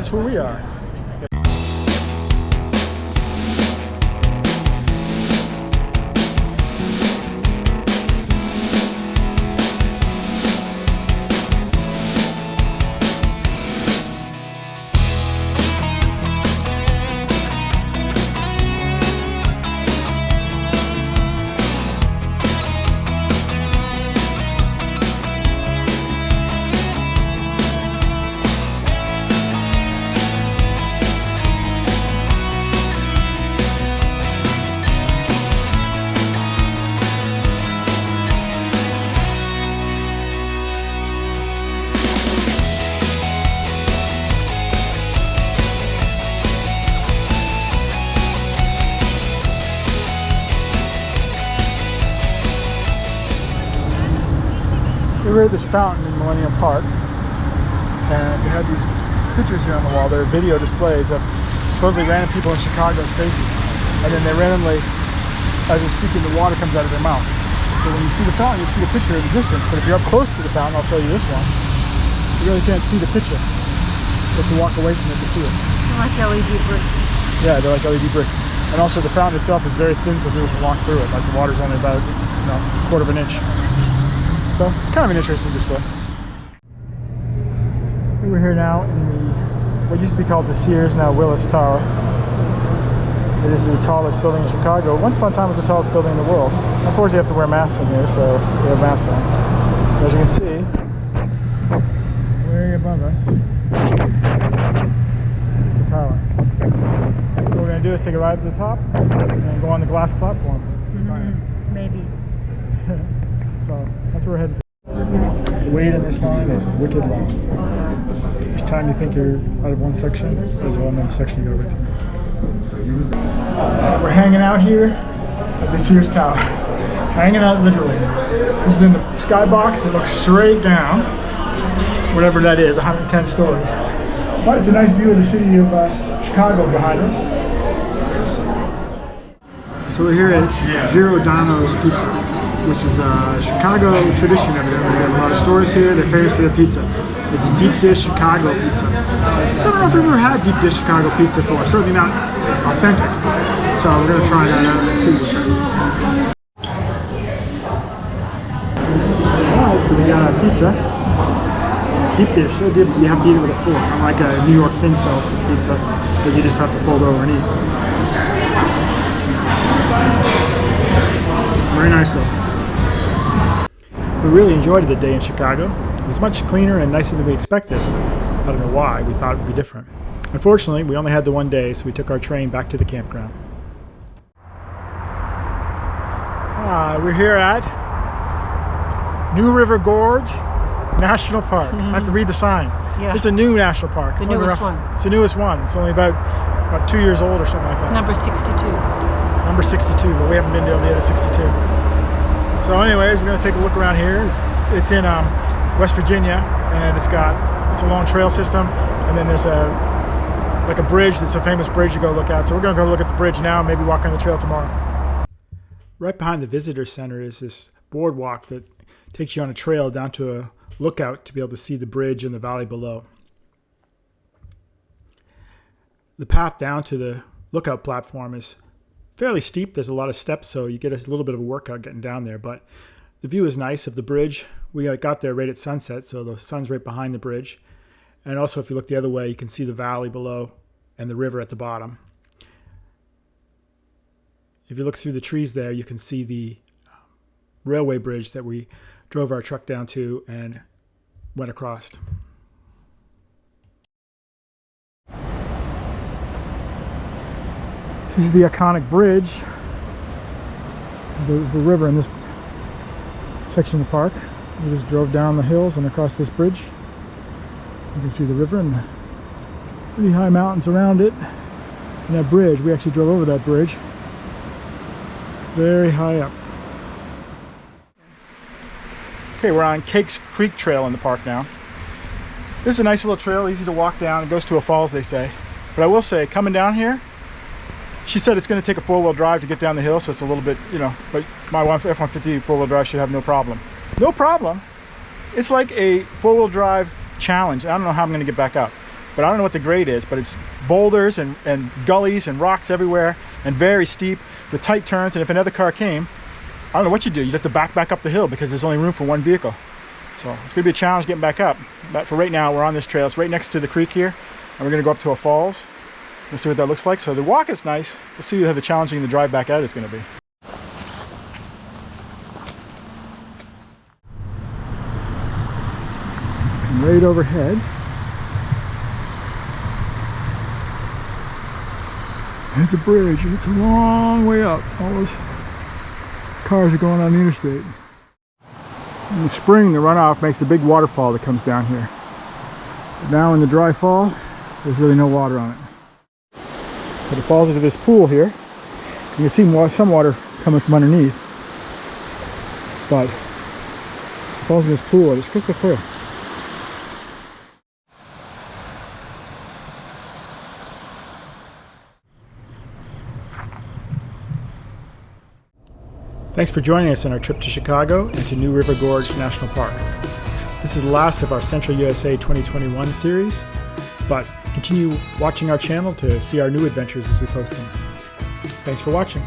guess where we are. We're at this fountain in Millennium Park, and they have these pictures here on the wall. They're video displays of supposedly random people in Chicago's faces, and then they randomly, as they're speaking, the water comes out of their mouth. So when you see the fountain, you see the picture at a distance, but if you're up close to the fountain, I'll show you this one, you really can't see the picture. You have to walk away from it to see it. They're like LED bricks. Yeah, they're like LED bricks. And also the fountain itself is very thin, so people can walk through it. Like the water's only about, a quarter of an inch. So it's kind of an interesting display. We're here now in the, what used to be called the Sears, now Willis Tower. It is the tallest building in Chicago. Once upon a time it was the tallest building in the world. Unfortunately you have to wear masks in here, so we have masks on. As you can see, way above us, the tower. What we're going to do is take a ride to the top and go on the glass platform. Maybe. So that's where we're headed. The wait in this line is wicked long. Each time you think you're out of one section, there's one other section you go with. We're hanging out here at the Sears Tower. Hanging out literally. This is in the skybox that looks straight down, whatever that is, 110 stories. But it's a nice view of the city of Chicago behind us. So we're here at Giordano's Pizza, which is a Chicago tradition evidently. They have a lot of stores here, they're famous for their pizza. It's deep dish Chicago pizza. So I don't know if we've ever had deep dish Chicago pizza before, certainly not authentic. So we're going to try that out and see what's it. Alright, so we got a pizza. Deep dish, so deep you have to eat it with a fork, unlike a New York thin salt pizza that you just have to fold over and eat. Very nice though. We really enjoyed the day in Chicago. It was much cleaner and nicer than we expected. I don't know why, we thought it would be different. Unfortunately, we only had the one day, so we took our train back to the campground. We're here at New River Gorge National Park. I have to read the sign. Yeah. It's a new national park. The newest one. It's the newest one. It's only about 2 years old or something like that. It's number 62. Number 62, but we haven't been to the other 62. So anyways, we're going to take a look around here. It's in West Virginia, and it's a long trail system, and then there's a bridge that's a famous bridge to go look at. So we're going to go look at the bridge now, maybe walk on the trail tomorrow. Right behind the visitor center is this boardwalk that takes you on a trail down to a lookout to be able to see the bridge and the valley below. The path down to the lookout platform is fairly steep. There's a lot of steps, so you get a little bit of a workout getting down there, but the view is nice of the bridge. We got there right at sunset, so the sun's right behind the bridge. And also, if you look the other way, you can see the valley below and the river at the bottom. If you look through the trees there, you can see the railway bridge that we drove our truck down to and went across. This is the iconic bridge, the river in this section of the park. We just drove down the hills and across this bridge. You can see the river and the pretty high mountains around it. And that bridge, we actually drove over that bridge. It's very high up. Okay, we're on Cakes Creek Trail in the park now. This is a nice little trail, easy to walk down. It goes to a falls, they say. But I will say, coming down here, she said it's going to take a four-wheel drive to get down the hill, so it's a little bit, but my F-150 four-wheel drive should have no problem. No problem. It's like a four-wheel drive challenge. I don't know how I'm going to get back up. but I don't know what the grade is, but it's boulders and gullies and rocks everywhere and very steep with tight turns. And if another car came, I don't know what you do. You'd have to back up the hill because there's only room for one vehicle. So it's going to be a challenge getting back up. But for right now, we're on this trail. It's right next to the creek here, and we're going to go up to a falls. We'll see what that looks like. So the walk is nice. We'll see how the challenging the drive back out is going to be. And right overhead, there's a bridge, and it's a long way up. All those cars are going on the interstate. In the spring, the runoff makes a big waterfall that comes down here. But now in the dry fall, there's really no water on it. But it falls into this pool here. You can see some water coming from underneath. But it falls in this pool, and it's crystal clear. Thanks for joining us on our trip to Chicago and to New River Gorge National Park. This is the last of our Central USA 2021 series, but continue watching our channel to see our new adventures as we post them. Thanks for watching.